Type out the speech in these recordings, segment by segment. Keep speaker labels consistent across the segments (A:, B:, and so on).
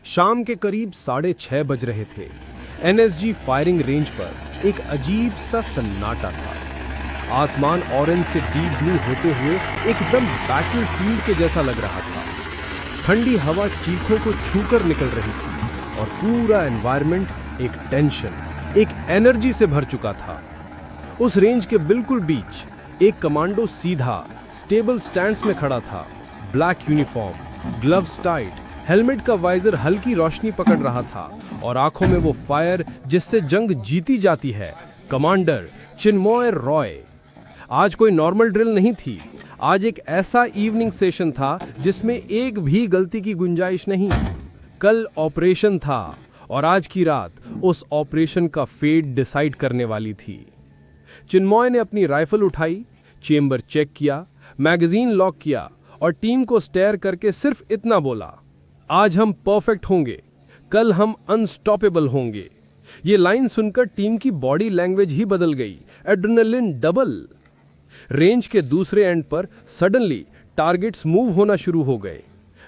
A: शाम के करीब 6:30 बज रहे थे। एनएसजी फायरिंग रेंज पर एक अजीब सा सन्नाटा था। आसमान ऑरेंज से डीप ब्लू होते हुए एकदम बैटलफील्ड के जैसा लग रहा था। ठंडी हवा चीखों को छूकर निकल रही थी और पूरा एनवायरनमेंट एक टेंशन, एक एनर्जी से भर चुका था। उस रेंज के बिल्कुल बीच एक कमांडो सीधा स्टेबल स्टैंड्स में खड़ा था। Black uniform, gloves tight, helmet का वाइजर हल्की रोशनी पकड़ रहा था और आंखों में वो फायर जिससे जंग जीती जाती है। कमांडर चिन्मय रॉय। आज कोई नॉर्मल ड्रिल नहीं थी। आज एक ऐसा इवनिंग सेशन था जिसमें एक भी गलती की गुंजाइश नहीं। कल ऑपरेशन था और आज की रात उस ऑपरेशन का फेट डिसाइड करने वाली थी। चिन्मय ने अपनी राइफल उठाई, चेंबर चेक किया, मैगजीन लॉक किया और टीम को स्टेयर करके सिर्फ इतना बोला, आज हम परफेक्ट होंगे, कल हम अनस्टॉपेबल होंगे। ये लाइन सुनकर टीम की बॉडी लैंग्वेज ही बदल गई। Adrenaline double. रेंज के दूसरे एंड पर सडनली टारगेट्स मूव होना शुरू हो गए।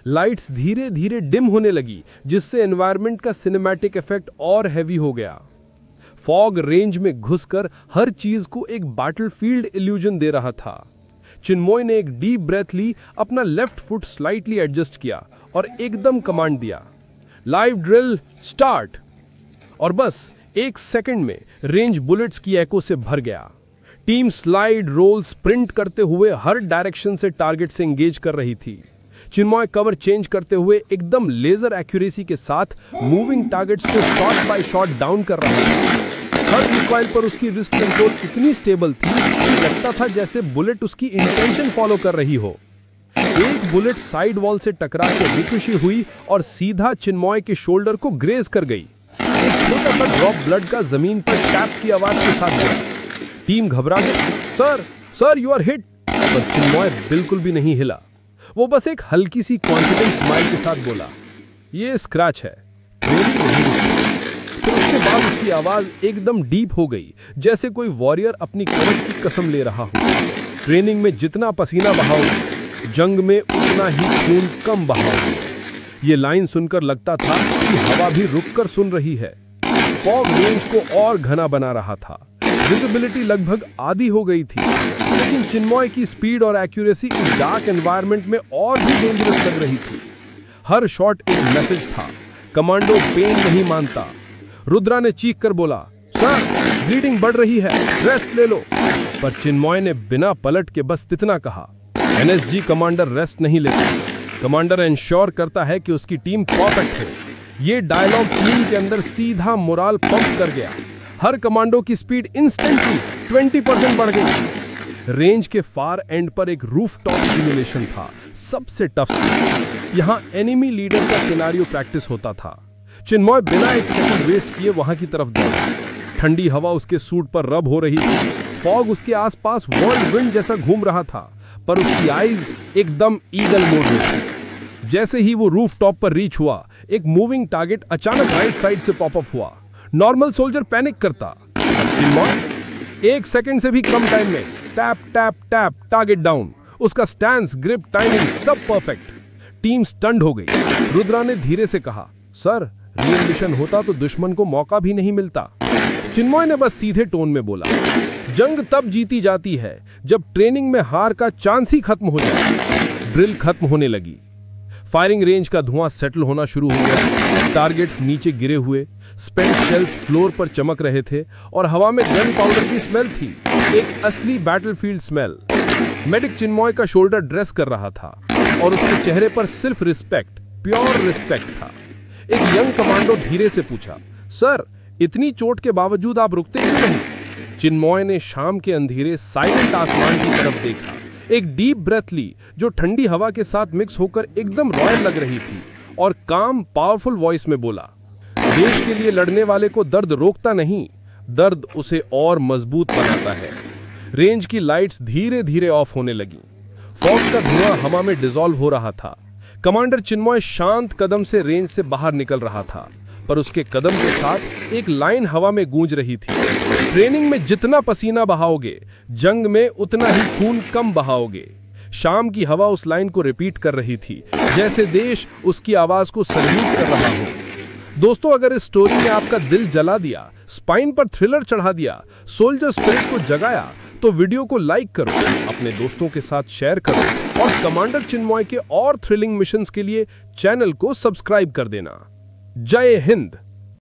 A: लाइट्स धीरे धीरे डिम होने लगी जिससे एनवायरनमेंट का सिनेमैटिक इफेक्ट और हैवी हो गया। फॉग रेंज में घुसकर हर चीज को एक बैटलफील्ड इल्यूजन दे रहा था। चिन्मय ने एक डीप ब्रेथ ली, अपना लेफ्ट फुट स्लाइटली एडजस्ट किया और एकदम कमांड दिया, लाइव ड्रिल स्टार्ट। और बस एक सेकंड में रेंज बुलेट्स की एको से भर गया। टीम स्लाइड, रोल, स्प्रिंट करते हुए हर डायरेक्शन से टारगेट से एंगेज कर रही थी। चिन्मय कवर चेंज करते हुए एकदम लेजर एक्यूरेसी के साथ मूविंग टारगेट्स को शॉट बाय शॉट डाउन कर रहा था। हर रिकॉइल पर उसकी रिस्ट कंट्रोल इतनी स्टेबल थी कि लगता था जैसे बुलेट उसकी इंटेंशन फॉलो कर रही हो। एक बुलेट साइड वॉल से टकरा के रिकोशी हुई और सीधा चिन्मय के शोल्डर को ग्रेज कर गई। एक छोटा सा ड्रॉप ब्लड का जमीन पर टैप की आवाज के साथ हुआ। टीम घबरा गई। Sir you are hit. पर चिन्मय बिल्कुल भी नहीं हिला। वो बस एक हल्की सी कॉन्फिडेंट स्माइल के साथ बोला, ये स्क्रैच है। फिर उसके बाद उसकी आवाज एकदम डीप हो गई, जैसे कोई वॉरियर अपनी कवच की कसम ले रहा हो। ट्रेनिंग में जितना पसीना बहाओगे, जंग में उतना ही खून कम बहाओगे। ये लाइन सुनकर लगता था कि हवा भी रुककर सुन रही है। फॉग रेंज को और घना बना रहा था। विजिबिलिटी लगभग आधी हो गई थी, लेकिन चिन्मय की स्पीड और एक्यूरेसी इस डार्क एनवायरनमेंट में और भी डेंजरस लग रही थी। हर शॉट एक मैसेज था, कमांडो पेन नहीं मानता। रुद्रा ने चीख कर बोला, सर ब्लीडिंग बढ़ रही है, रेस्ट ले लो। पर चिन्मय ने बिना पलट के बस इतना कहा, एनएसजी कमांडर रेस्ट नहीं लेता, कमांडर इंश्योर करता है कि उसकी टीम परफेक्ट है। ये डायलॉग टीम के अंदर सीधा मोराल पंप कर गया। हर कमांडो की स्पीड इंस्टेंटली 20% बढ़ गई। रेंज के फार एंड पर एक रूफटॉप सिमुलेशन था, सबसे टफ। यहाँ एनिमी लीडर का सिनेरियो प्रैक्टिस होता था। चिन्मय बिना एक सेकंड वेस्ट किए वहां की तरफ दौड़ा। ठंडी हवा उसके सूट पर रब हो रही थी। फॉग उसके आसपास वर्ल्ड विंड जैसा घूम रहा था, पर उसकी आईज एकदम ईगल मोड में थी। जैसे ही वो रूफटॉप पर रीच हुआ, एक मूविंग टारगेट अचानक राइट साइड से पॉपअप हुआ। नॉर्मल सोल्जर पैनिक करता। चिन्मय एक सेकंड से भी कम टाइम में tap tap tap, target down. उसका स्टैंस, ग्रिप, टाइमिंग सब परफेक्ट। टीम स्टंड हो गई। रुद्रा ने धीरे से कहा, सर रियल मिशन होता तो दुश्मन को मौका भी नहीं मिलता। चिन्मय ने बस सीधे टोन में बोला, जंग तब जीती जाती है जब ट्रेनिंग में हार का चांस ही खत्म हो जाए। ड्रिल खत्म होने लगी। फायरिंग रेंज का धुआं सेटल होना शुरू हो गया। टारगेट्स नीचे गिरे हुए, स्पेंट शेल्स फ्लोर पर चमक रहे थे और हवा में गन पाउडर की स्मेल थी, एक असली बैटलफील्ड स्मेल। मेडिक चिन्मय का शोल्डर ड्रेस कर रहा था और उसके चेहरे पर सिर्फ रिस्पेक्ट, प्योर रिस्पेक्ट था। एक यंग कमांडो धीरे से पूछा, सर इतनी चोट के बावजूद आप रुकते क्यों नहीं? चिन्मय ने शाम के अंधेरे साइलेंट आसमान की तरफ देखा, एक डीप ब्रेथ ली जो ठंडी हवा के साथ मिक्स होकर एकदम रॉयल लग रही थी, और काम पावरफुल वॉइस में बोला, देश के लिए लड़ने वाले को दर्द रोकता नहीं, दर्द उसे और मजबूत बनाता है। रेंज की लाइट्स धीरे धीरे ऑफ होने लगी। फॉग का धुआं हवा में डिसॉल्व हो रहा था। कमांडर चिन्मय शांत कदम से रेंज से बाहर निकल रहा था, पर उसके कदम के साथ एक लाइन हवा में गूंज रही थी, ट्रेनिंग में जितना पसीना बहाओगे, जंग में उतना ही खून कम बहाओगे। शाम की हवा उस लाइन को रिपीट कर रही थी, जैसे देश उसकी आवाज को सल्यूट कर रहा हो। दोस्तों, अगर इस स्टोरी ने आपका दिल जला दिया, स्पाइन पर थ्रिलर चढ़ा दिया, सोल्जर स्पिरिट को जगाया, तो वीडियो को लाइक करो, अपने दोस्तों के साथ शेयर करो और कमांडर चिन्मय के और थ्रिलिंग मिशंस के लिए चैनल को सब्सक्राइब कर देना। जय हिंद।